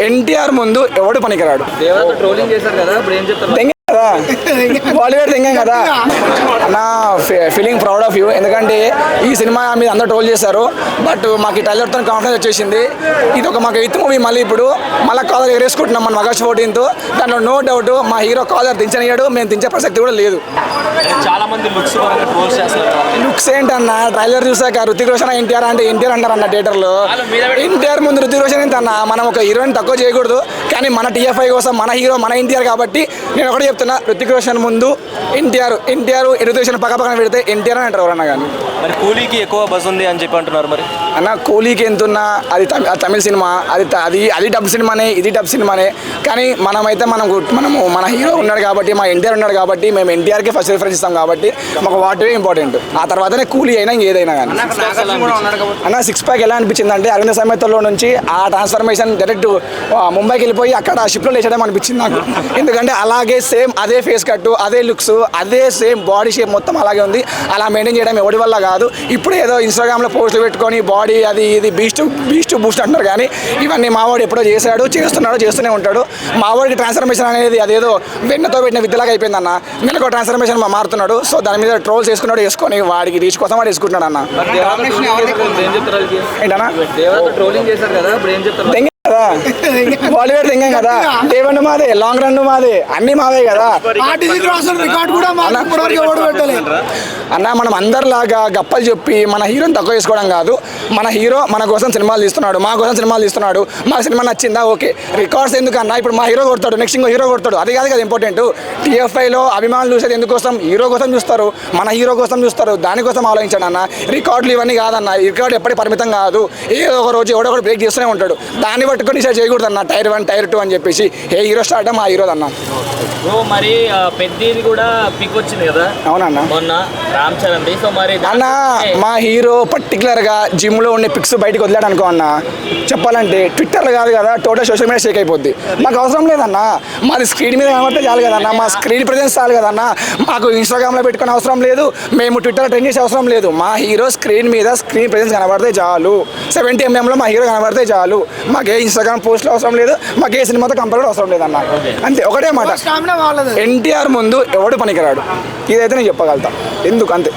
ఎన్టీఆర్ ముందు ఎవడు పనికిరాడు. ట్రోలింగ్ చేశారు కదా, ఇప్పుడు ఏం చెప్తారు? బాలీవుడ్ తెంగాం కదా నా ఫీలింగ్ ప్రౌడ్ ఆఫ్ యూ. ఎందుకంటే ఈ సినిమా మీద అందరూ ట్రోల్ చేశారు, బట్ మాకు ఈ ట్రైలర్తో కాన్ఫిడెన్స్ వచ్చేసింది. ఇది ఒక మాకు విత్ మూవీ. మళ్ళీ కాలర్ ఎగరేసుకుంటున్నాం మన ఆగస్ట్ 14th. దాంట్లో నో డౌట్ మా హీరో కాలర్ దించనియాడు, మేము దించే ప్రసక్తి కూడా లేదు. చాలా మంది లుక్స్ ఏంటన్న ట్రైలర్ చూసాక రుతిక్ రోషన్ ఎన్టీఆర్ అంటే ఎన్టీఆర్ అంటారన్న థియేటర్లో. ఎన్టీఆర్ ముందు రుతిక్ రోషన్ ఏంటన్న, మనం ఒక హీరోయిన్ తక్కువ చేయకూడదు, కానీ మన టీఎఫ్ఐ కోసం మన హీరో మన ఎన్టీఆర్ కాబట్టి నేను ఒకటి చెప్తున్నా, రుతిక్ రోషన్ ముందు ఎన్టీఆర్ రుతిక్ రోషన్ పక్కన పెడితే ఎన్టీఆర్ అని అంటారు ఎవరన్నా కానీ. మరి కూలీకి ఎక్కువ బజ్ ఉంది అని చెప్పి అంటున్నారు. మరి అన్న కూలీకి ఎంతున్నా అది తమిళ సినిమా, అది డబ్ సినిమానే, ఇది డబ్ సినిమానే. కానీ మనము మన హీరో ఉన్నాడు కాబట్టి, మా ఎన్టీఆర్ ఉన్నాడు కాబట్టి మేము ఎన్టీఆర్కి ఫస్ట్ రిఫరెన్స్ ఇస్తాం కాబట్టి మాకు వాటివే ఇంపార్టెంట్. ఆ తర్వాతనే కూలీ అయినా ఏదైనా కానీ. అన్న సిక్స్ ప్యాక్ ఎలా అనిపించింది అంటే అరవింద సమేతలో నుంచి ఆ ట్రాన్స్ఫర్మేషన్ డైరెక్ట్ ముంబైకి వెళ్ళిపోయి అక్కడ షిప్లో లేచడం అనిపించింది నాకు. ఎందుకంటే అలాగే సేమ్ అదే ఫేస్ కట్టు, అదే లుక్స్, అదే సేమ్ బాడీ షేప్ మొత్తం అలాగే ఉంది. అలా మెయింటైన్ చేయడం ఎవరి వల్ల కాదు. ఇప్పుడు ఏదో ఇన్స్టాగ్రామ్లో పోస్టులు పెట్టుకొని బాడీ అది ఇది బీస్ట్ బూస్ట్ అంటున్నారు, కానీ ఇవన్నీ మావాడు ఎప్పుడో చేస్తున్నాడు, చేస్తూనే ఉంటాడు. మావాడికి ట్రాన్స్ఫర్మేషన్ అనేది అదేదో వెన్నతో పెట్టిన విద్యలాగా అయిపోయింది అన్న. నెలకు ట్రాన్స్ఫర్మేషన్ మారుతున్నాడు. సో దాని మీద ట్రోల్స్ వేసుకొని వాడికి రీచ్ కోసం వాడు వేసుకుంటున్నాడు అన్న. ఏంటన్నా ట్రోలింగ్ చేశారు కదా, ఇప్పుడు ఏం చెప్తారు? బాలీవుడ్ తెంగాం కదా, దేవన్ మాదే, లాంగ్ రన్ మాదే, అన్ని మావే కదా అన్న. మనం అందరిలాగా గప్పలు చెప్పి మన హీరోని తక్కువ చేసుకోవడం కాదు. మన హీరో మన కోసం సినిమాలు తీస్తున్నాడు, మా కోసం సినిమాలు తీస్తున్నాడు. మా సినిమా నచ్చిందా ఓకే, రికార్డ్స్ ఎందుకన్నా ఇప్పుడు మా హీరో కొడతాడు, నెక్స్ట్ ఇంకో హీరో కొడతాడు, అది కాదు కదా ఇంపార్టెంట్. టీఎఫ్ఐలో అభిమానులు చూసేది ఎందుకోసం, హీరో కోసం చూస్తారు, మన హీరో కోసం చూస్తారు. దానికోసం ఆలోచించాడు అన్న. రికార్డులు ఇవన్నీ కాదన్న, రికార్డు ఎప్పటికీ పరిమితం కాదు. ఏదో ఒక రోజు ఎవడో ఒకటి బ్రేక్ చేస్తూనే ఉంటాడు. దాన్ని పట్టుకొని డిసైడ్ చేయకూడదు అన్న టైర్ 1 టైర్ 2 అని చెప్పేసి. ఏ హీరో స్టార్ట్ మా హీరో అన్న. మరి పెద్దది కూడా పిక్ వచ్చింది కదా అవునన్న మొన్న రామ్ చరణ్. సో మరి అన్న మా హీరో పర్టికులర్గా జిమ్లో ఉండే పిక్స్ బయటకు వదిలాడు అనుకో అన్న, చెప్పాలంటే ట్విట్టర్లో కాదు కదా, టోటల్ సోషల్ మీడియా షేక్ అయిపోద్ది. మాకు అవసరం లేదన్న, మాది స్క్రీన్ మీద కనబడితే చాలు కదన్న, మా స్క్రీన్ ప్రెజెన్స్ చాలు కదన్న. మాకు ఇన్స్టాగ్రామ్లో పెట్టుకునే అవసరం లేదు, మేము ట్విట్టర్లో ట్రెండ్ చేసే అవసరం లేదు. మా హీరో స్క్రీన్ మీద స్క్రీన్ ప్రెజెన్స్ కనబడితే చాలు. 70 mm మా హీరో కనబడితే చాలు. మాకే ఇన్స్టాగ్రామ్ పోస్ట్లో అవసరం లేదు, మాకే సినిమాతో కంపేర్ అవసరం లేదన్న. అంతే, ఒకటే మాట, ఎన్టీఆర్ ముందు ఎవడు పనికిరాడు. ఇదైతే నేను చెప్పగలుగుతా. ఎందుకు అంతే.